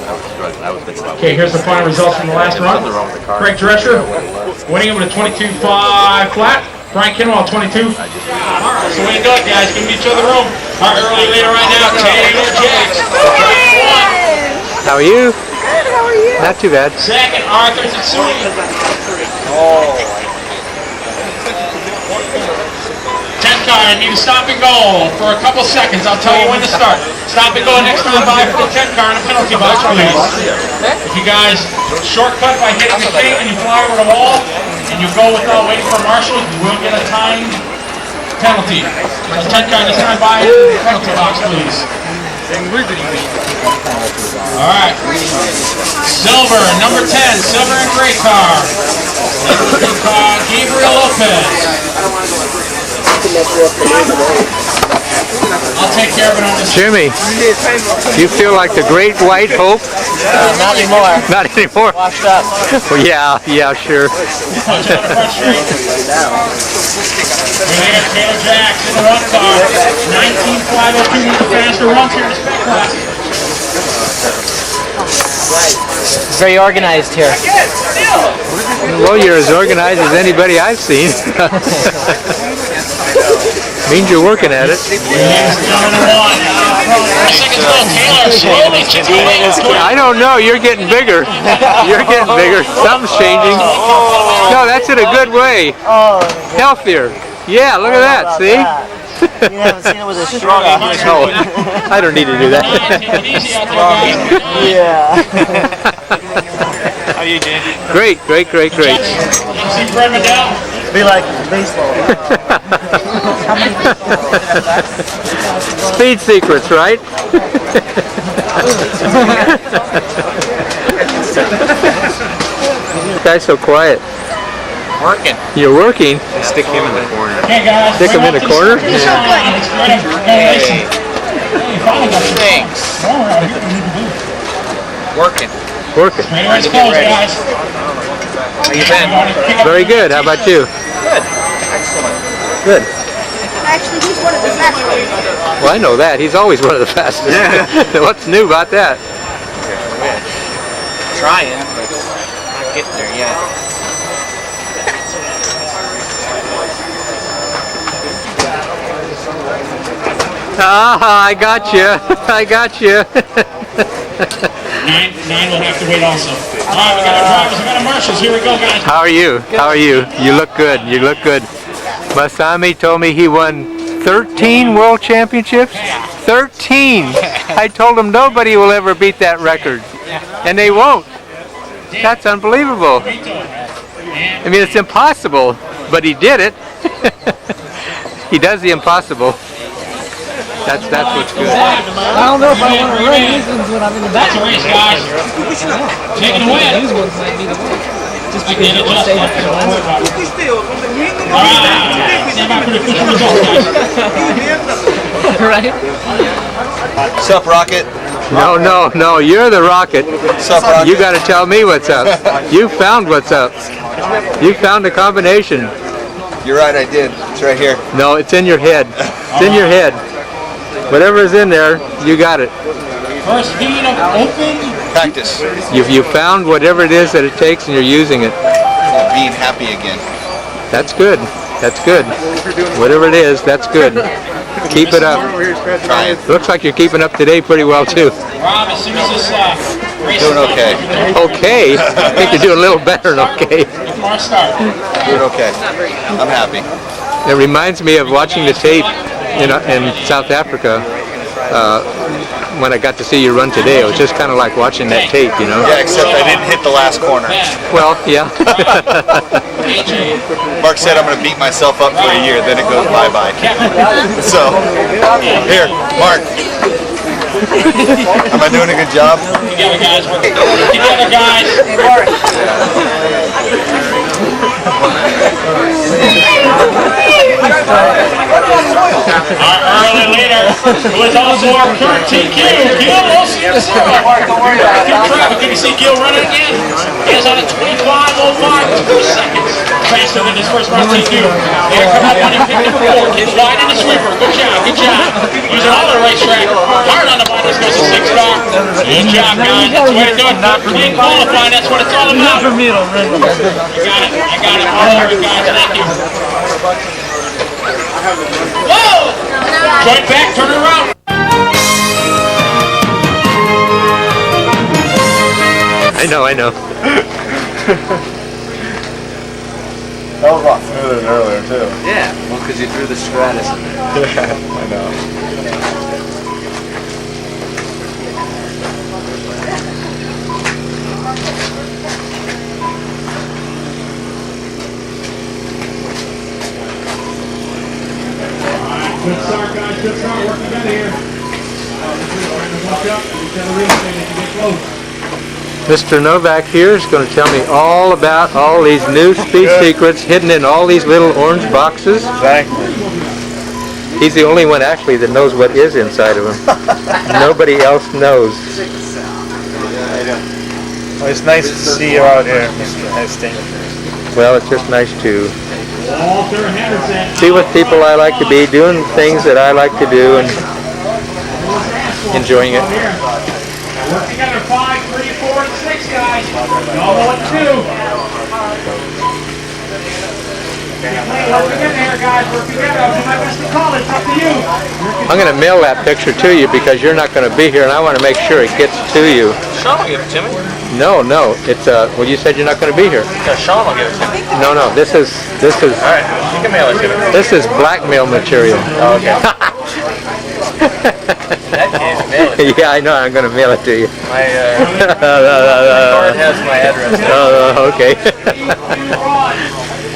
Okay, here's the final results from the last run. Craig Drescher winning it with a 22.5 flat. Brian Kinwell 22. That's the way to do it, guys. Give each other room. Our early leader right now, Taylor Jackson. How are you? Good, how are you? Not too bad. Second, Arthur Tatsui. I need to stop and go for a couple seconds. I'll tell you when to start. Stop and go next time by for the 10 car in a penalty box, please. If you guys shortcut by hitting the gate and you fly over the wall and you go without waiting for marshal, you will get a timed penalty. So 10 car next time by in the penalty box, please. All right. Silver, number 10, silver and gray car. Gabriel Lopez. I'll take care of it on this. Jimmy, do you feel like the great white hope? Not anymore. Not anymore? Washed up. Well, yeah, sure. Taylor Jackson, the run car. 19.502 with the faster runs here in the spec class. Very organized here. Well, you're as organized as anybody I've seen. Means you're working at it. I don't know. You're getting bigger. You're getting bigger. Something's changing. No, that's in a good way. Healthier. Yeah, look at that. See? You haven't seen it with a strong. Oh, I don't need to do that. Yeah. How you doing? Great. Be like baseball. Speed secrets, right? This guy's so quiet. Working. You're working? Stick him in the corner. Hey guys, stick him in the corner? Thanks. Working. Guys. How you been? Very good. How about you? Good. Excellent. Good. Actually, he's one of the fastest. Well, I know that. He's always one of the fastest. What's new about that? Trying, but not getting there yet. Ah, I got you. I got you. Nine will have to wait also. All right, we got our drivers, we got our marshals. Here we go, guys. How are you? How are you? You look good. You look good. Masami told me he won 13 world championships. 13. I told him nobody will ever beat that record, and they won't. That's unbelievable. I mean, it's impossible, but he did it. He does the impossible. That's what's good. I don't know if I want to run these ones when I'm in the back. That's a race, guys. Take it away. These ones might be the way. Just I did it just like the last time. All right. Stand by for the official results, guys. Right? Sup, Rocket? No. You're the rocket. Sup, Rocket? You got to tell me what's up. You found what's up. You found a combination. You're right, I did. It's right here. No, it's in your head. It's in your head. Whatever is in there, you got it. First heat of open. Practice. You found whatever it is that it takes, and you're using it. Being happy again. That's good. That's good. Whatever it is, that's good. Keep it up. Trying. Looks like you're keeping up today pretty well too. Rob, as soon as this race Doing okay. Okay. I think you're doing a little better than okay. from our start. Doing okay. I'm happy. It reminds me of watching the tape in South Africa. When I got to see you run today, it was just kind of like watching that tape, you know? Yeah, except I didn't hit the last corner. Well, yeah. Mark said I'm going to beat myself up for a year, then it goes bye-bye. So, here, Mark. Am I doing a good job? Together, guys. Together, guys. Our early leader, who is also our current TQ, Gil Osiasura. Good to see Gil running again. He is on a 25.05, 2 seconds faster than his first run TQ. Here come up on him, picking 4. Kids wide in the sweeper. Good job. Using all the racetrack. Hard on the body. Let's go 6 car. Good job, guys. That's the way to do it. Clean qualifying, that's what it's all about. For me to ring. I got it. All of you guys, thank you. Whoa! Joint back, turn it around. I know. That was a lot smoother than earlier, too. Yeah, well, because you threw the Stratus in there. Yeah, I know. Good start, guys. Good start. Work together here. Watch up. You tell the real thing if you get close. Mr. Novak here is going to tell me all about all these new speed secrets hidden in all these little orange boxes. Exactly. He's the only one actually that knows what is inside of them. Nobody else knows. Well, it's nice to see you out here, Mr. Husting. Well, it's just nice to see with people I like to be, doing things that I like to do, and enjoying it. Work together, 5, 3, 4, and 6, guys. Y'all know what to do. Work together here, guys. Work together. I'll do my best to call it. It's up to you. I'm going to mail that picture to you because you're not going to be here, and I want to make sure it gets to you. Sean will give it to me. No, it's well, you said you're not going to be here. No, Sean will give it to me. No, this is Alright, you can mail it to me. this is blackmail material. Oh, okay. That case, mail it. Yeah, I know. I'm going to mail it to you. My card has my address. Okay.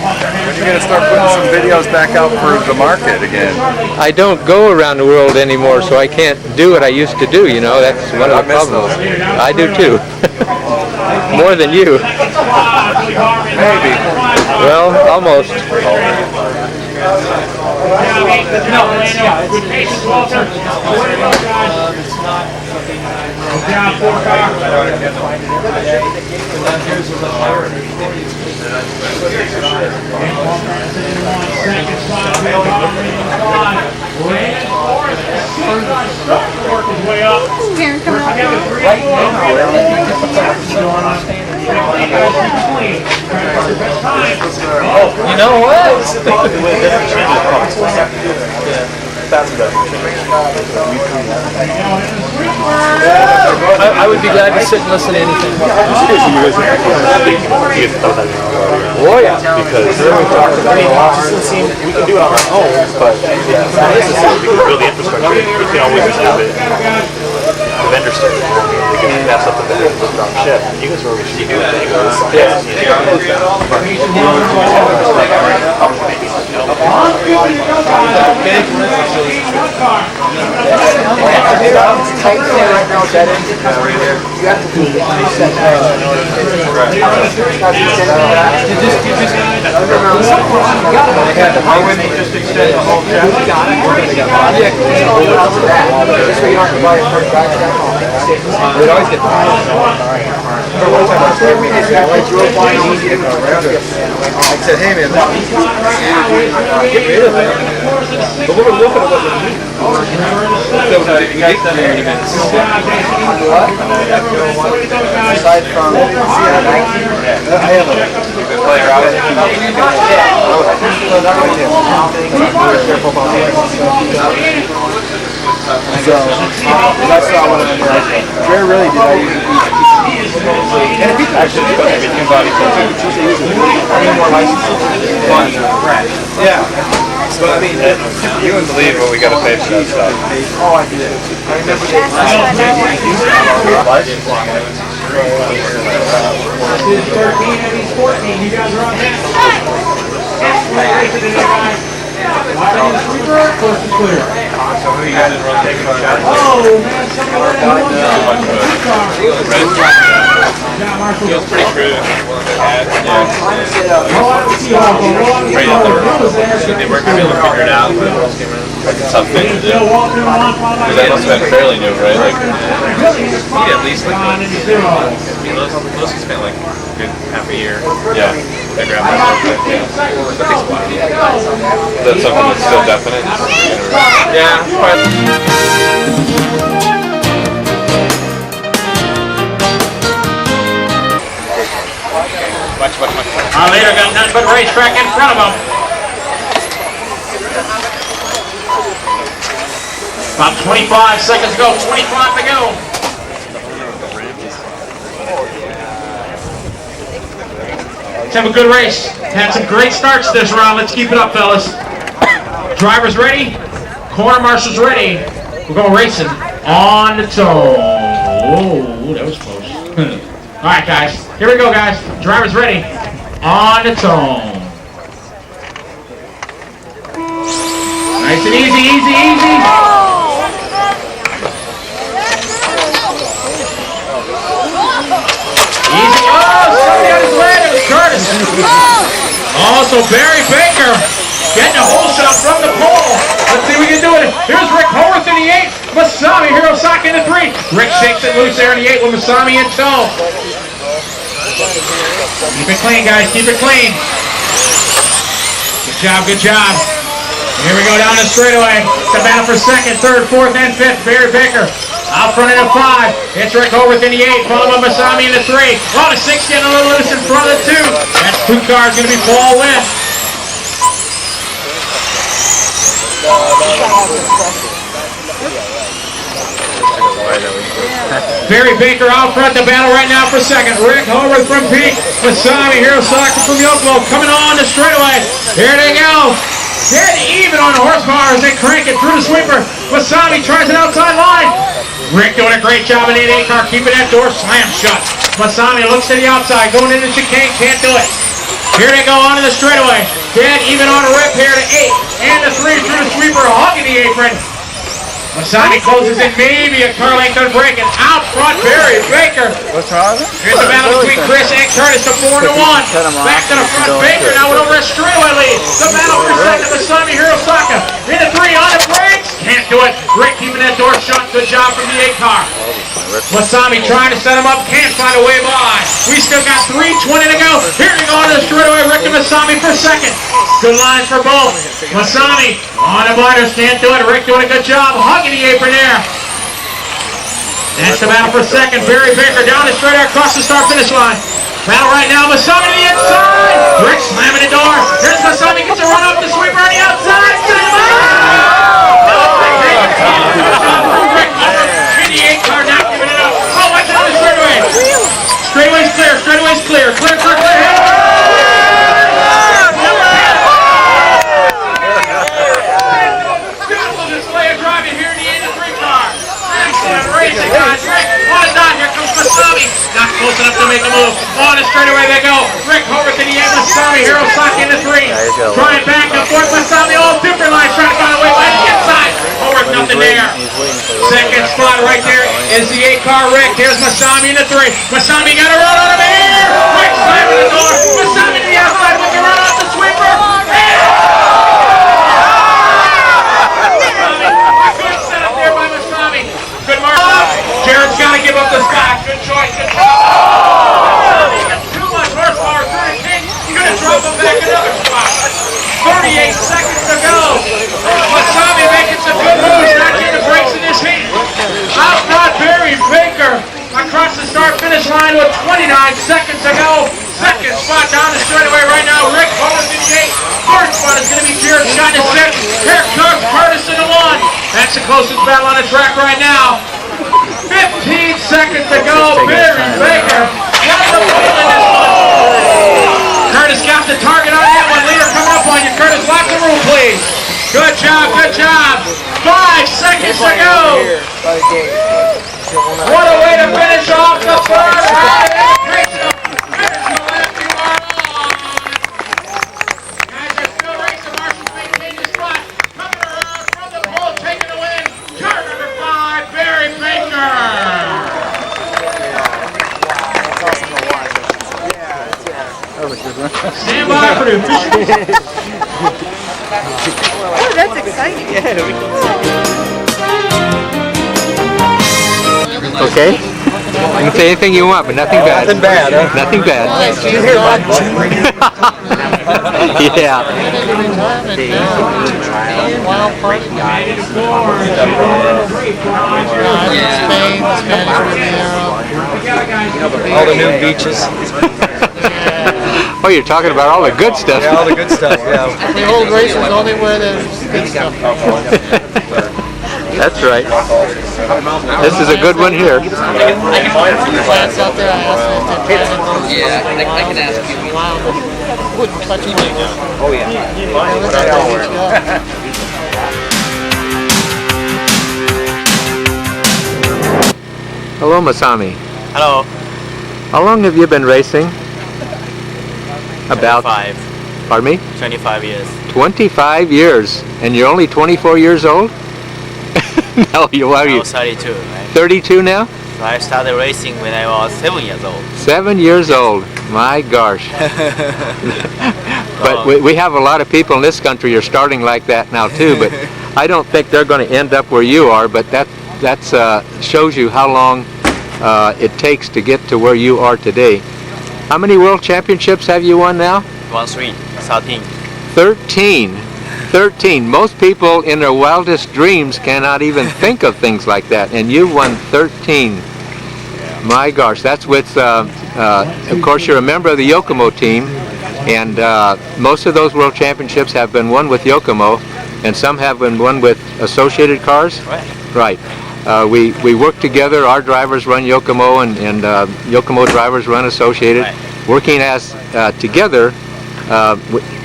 When are you going to start putting some videos back out for the market again? I don't go around the world anymore, so I can't do what I used to do, you know. That's one of the problems. I do too. More than you. Maybe. Well, almost. Good patience, Walter. Way to go, guys. Good job, 4 car. Second spot, work his way up. Karen coming out. You know what? I would be glad to sit and listen to anything. Oh yeah. Because we can do it on our own, but we can build the infrastructure. We can always just have it. The vendor stuff. We can pass up the vendor with our ship. You guys are always doing things. Yeah. We'd always get I said, hey man, get rid of it. But we're looking at what we need. Aside from I have a player out. So that's what I want to do. Where really did I use it? Actually, everything about it. I need more licenses. Yeah. But I mean, You wouldn't believe what we got to pay for that stuff. oh, I did. I remember He's 13 and he's 14. You guys are on that. Course is clear. So who you guys are taking on that? Oh man, someone Feels pretty good. Right up there. They weren't going to be able to figure it out, but it's a tough thing to do. Because that must have been fairly new, right? Like, at least like those spent like a good half a year. Yeah. They grabbed that stuff. Yeah. That takes a while. Is that something that's still definite? Yeah. Our leader got nothing but racetrack in front of him. About 25 seconds to go, 25 to go. Let's have a good race. Had some great starts this round. Let's keep it up, fellas. Drivers ready? Corner marshals ready. We're going racing on the toe. Oh, that was close. All right, guys. Here we go, guys. Drivers ready? On the toe. Nice and easy, easy, easy. Easy. Oh, somebody on his leg. It was Curtis. Also, Barry Baker getting a hole shot from the pole. Let's see if we can do it. Here's Rick Hohwart in the 8. Masami, Hirosaka in the 3. Rick shakes it loose there in the 8 with Masami in tow. Keep it clean, guys. Keep it clean. Good job, good job. Here we go down the straightaway. The battle for 2nd, 3rd, 4th, and 5th. Barry Baker out front in the 5. It's Rick Hohwart in the 8. Followed by Masami in the 3. Oh, the 6 getting a little loose in front of the 2. That's 2 cars going to be full win. Barry Baker out front, the battle right now for 2nd. Rick Hohwart from Peak. Masami, Hirosaka from Yokolo coming on the straightaway. Here they go. Dead even on the horsepower as they crank it through the sweeper. Masami tries an outside line. Rick doing a great job in the 8 car, keeping that door slammed shut. Masami looks to the outside, going into the chicane, can't do it. Here they go onto the straightaway. Dead even on a rip here to 8 and the 3 through the sweeper, hugging the apron. Masami closes in, maybe a car length unbreaking. Out front, Barry Baker. What's wrong? Here's the battle between Chris and Curtis, the 4-1. Back to the front, Baker now with over a straightaway lead. The battle for 2nd, Masami, Hirosaka. In the 3, on the brakes. Can't do it. Rick keeping that door shut. Good job from the 8 car. Masami trying to set him up, can't find a way by. We still got 3:20 to go. Here we go on the straightaway, Rick and Masami for 2nd. Good lines for both. Masami on the blinders, can't do it. Rick doing a good job, hugging the apron there. That's the battle for 2nd. Barry Baker down the straight across the start-finish line. Battle right now, Masami to the inside. Rick slamming the door. Here's Masami, gets a run up the sweeper on the outside. Straightaway's clear, straightaway's clear, clear, clear, clear. Beautiful display of driving here in the 83 car. Excellent racing, guys. Rick, on the dot, here comes Masami. Not close enough to make a move. On the straightaway they go. Rick Hohwart to the 8, Masami, Hirosaka in the 3. Trying back and forth, Masami, all different lines, trying to find a way by the inside. Hohwart, nothing there. 2nd spot right there is the 8 car Rick. Here's Masami in the 3. Masami got a run out of here. Rick slamming the door. Masami to the outside with the run off the sweeper. Good setup there by Masami. Good mark. Jared's got to give up the stock. Good choice. Good choice. Too much horsepower through the king. You're going to drop him back another spot. 38 seconds to go. Masami making some good moves. Not getting the brakes in his hand. Out front, Barry Baker across the start-finish line with 29 seconds to go. 2nd spot down the straightaway right now. Rick Hohwart in the 8. 3rd spot is going to be Jared Scott in the 6. Here comes Curtis in the 1. That's the closest battle on the track right now. 15 seconds to go. Barry Baker has the wheel in this one. Curtis got the target on that one. Leader coming up on you. Curtis, lock the room, please. Good job, good job. 5 seconds to go. What a way to finish off the first round. Guys are still racing. Marshall's maintaining the spot. Coming around from the pole, taking the win. Car number 5, Barry Baker. Stand by for the official. Oh, that's exciting. Okay? You can say anything you want, but nothing bad. Nothing bad, huh? Nothing bad. Yeah. All the new beaches. Oh, you're talking about all the good stuff. Yeah, all the good stuff, yeah. We hold races only where there's good stuff. That's right. This is a good one here. Plants out there, I asked them to try to I can ask you. wild and wouldn't touch me. Oh, yeah. Hello, Masami. Hello. How long have you been racing? About 5. Pardon me? 25 years. 25 years, and you're only 24 years old? No, you are I you? was 32, right? 32 now? So I started racing when I was 7 years old. 7 years old. My gosh. But we have a lot of people in this country who are starting like that now too, but I don't think they're going to end up where you are, but that shows you how long it takes to get to where you are today. How many world championships have you won now? 13. 13. 13. Most people in their wildest dreams cannot even think of things like that, and you won 13. My gosh, that's with, of course, you're a member of the Yokomo team, and most of those world championships have been won with Yokomo, and some have been won with associated cars. Right. We work together. Our drivers run Yokomo, and Yokomo drivers run associated. Working as together,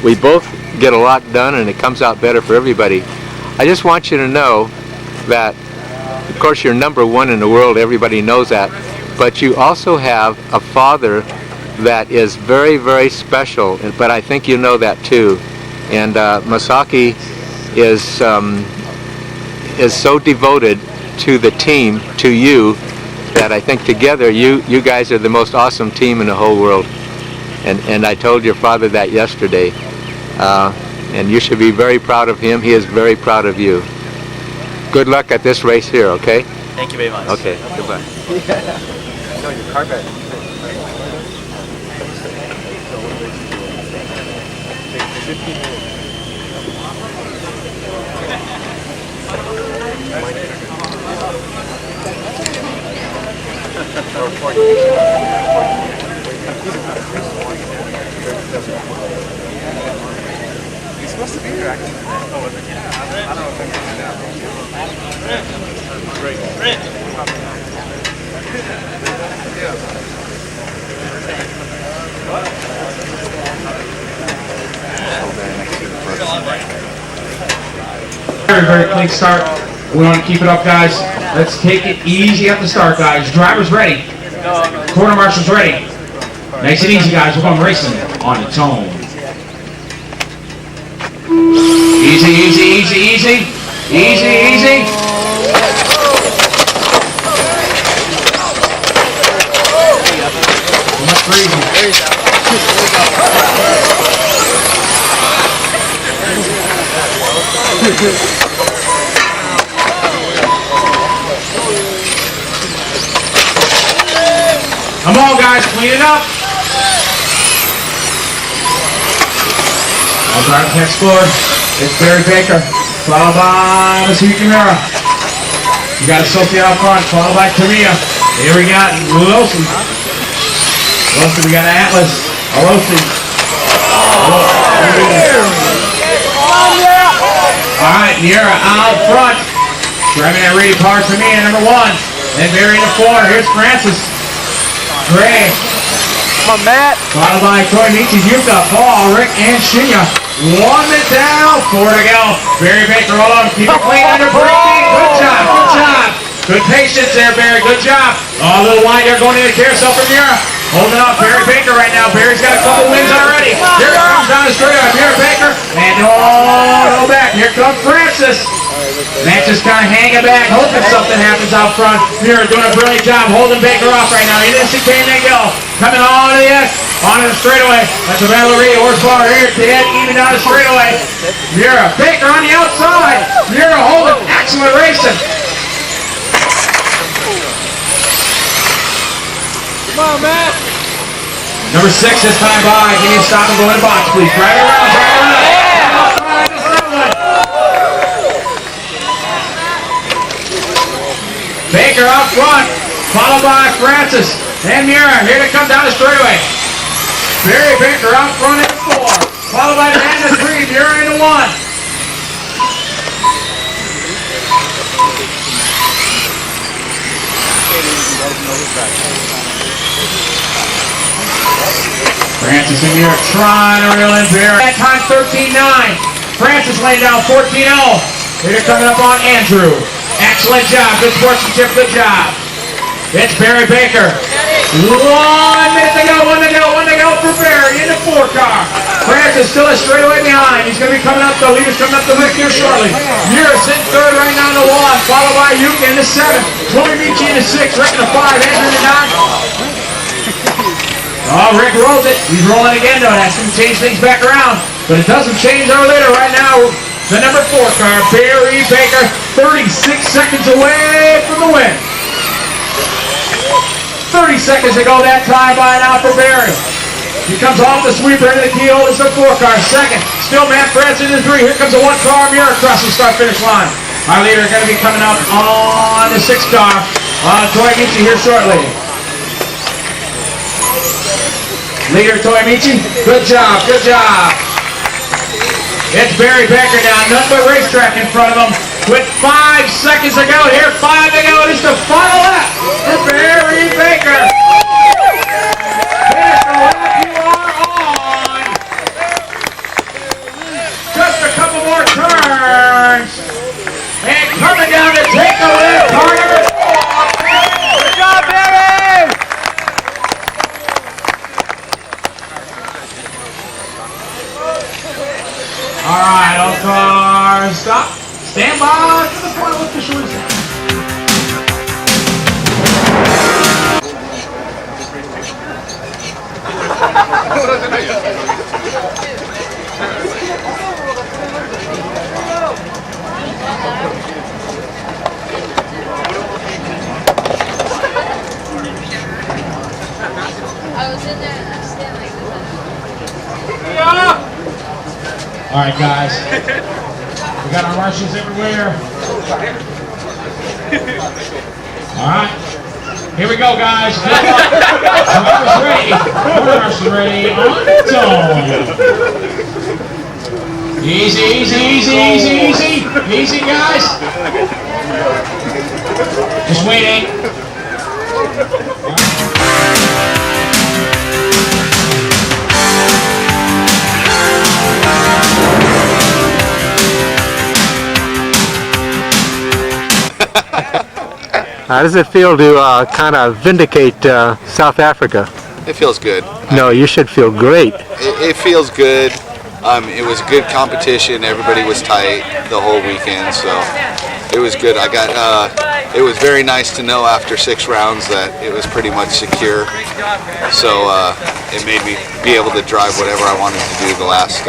we both get a lot done, and it comes out better for everybody. I just want you to know that, of course, you're number 1 in the world. Everybody knows that, but you also have a father that is very, very special. But I think you know that too. And Masaki is so devoted to the team, to you, that I think together you guys are the most awesome team in the whole world. And I told your father that yesterday. And you should be very proud of him. He is very proud of you. Good luck at this race here, okay? Thank you very much. Okay, goodbye. No, your car got He's supposed to be here, actually. I don't know if Very, very clean start. We want to keep it up, guys. Let's take it easy at the start, guys. Drivers ready. Quarter marshals ready. Nice and easy, guys. We're going racing on its own. Easy, easy, easy, easy. Easy, easy. Much for easy. Come on, guys, clean it up. All drivers next score. It's Barry Baker, followed by Masami. You got Sophia out front, followed by Tamiya. Here we got Wilson. We got Atlas. Alosi. All right, Niera out front. Driving that Reedy car, Tamiya, number 1. Then Barry in the 4. Here's Francis. Gray. Come on, Matt. Followed by Troy Nietzsche, Yuka, Paul, Rick, and Shinya. 1 minute down, 4 to go. Barry Baker, hold on, keep it clean under braking. Good job, good job. Good patience there, Barry, good job. Oh, a little wide there going into the carousel from Mira. Holding up, Barry Baker right now. Barry's got a couple wins already. Here comes down the straightaway, Mira Baker. And no back. Here comes Francis. Matt just kind of hanging back, hoping something happens out front. Mira doing a brilliant job holding Baker off right now. He didn't see Kane go. Coming on to the X, onto the straightaway. That's a battle of Reedy. Horsepower here at the head, even down the straightaway. Mira Baker on the outside. Mira holding, excellent racing. Come on, Matt. Number 6 this time by. Give me a stop and go in the box, please. Drive it around, drive it around. Baker out front, followed by Francis and Mira. Here to come down the straightaway. Barry Baker out front in 4. Followed by the end of 3. You're into 1. Francis and York trying to reel in Barry. That time 13-9. Francis laying down 14-0. Here coming up on Andrew. Excellent job. Good sportsmanship. Good job. It's Barry Baker. 1 minute to go. 1 to go for Barry in the 4 car. Francis still a straightaway behind. He's going to be coming up. The leader's coming up the Rick here shortly. You're sitting 3rd right now in the 1. Followed by Yuka in the 7. Tomomichi in the 6. Rick in the 5. Andrew in the 9. Oh, Rick rolls it. He's rolling again, though. That's going to change things back around. But it doesn't change our leader right now. The number 4 car, Barry Baker, 36 seconds away from the win. 30 seconds to go that time by now for Barry. He comes off the sweeper into the keyhole. It's the 4 car. 2nd, still Matt Francis in the 3. Here comes the 1 car, Muir across the start-finish line. Our leader is going to be coming up on the 6 car. Toyomichi here shortly. Leader Toyomichi, good job, good job. It's Barry Baker now, nothing but racetrack in front of him. With 5 seconds to go here, 5 to go. It is the final lap for Barry Baker. Finish the lap you are on. Just a couple more turns. And coming down to take the lead, car number 4. Good job, Barry! All right, all cars, stop. Stand by for the final official result. I was in there and I stand like this. Yeah. All right, guys. We got our marshals everywhere. All right. Here we go, guys. Driver's ready. Marshal ready. On its own. Easy, easy, easy, easy, easy. Easy, guys. Just waiting. How does it feel to kind of vindicate South Africa? It feels good. No, you should feel great. It feels good. It was good competition. Everybody was tight the whole weekend, so it was good. It was very nice to know after 6 rounds that it was pretty much secure. So it made me be able to drive whatever I wanted to do the last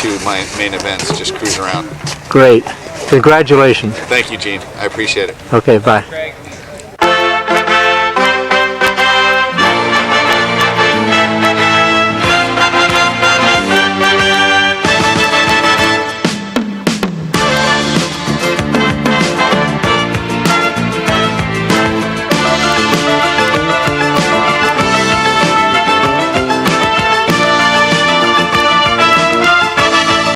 2 main events, just cruise around. Great. Congratulations. Thank you, Gene. I appreciate it. Okay, bye.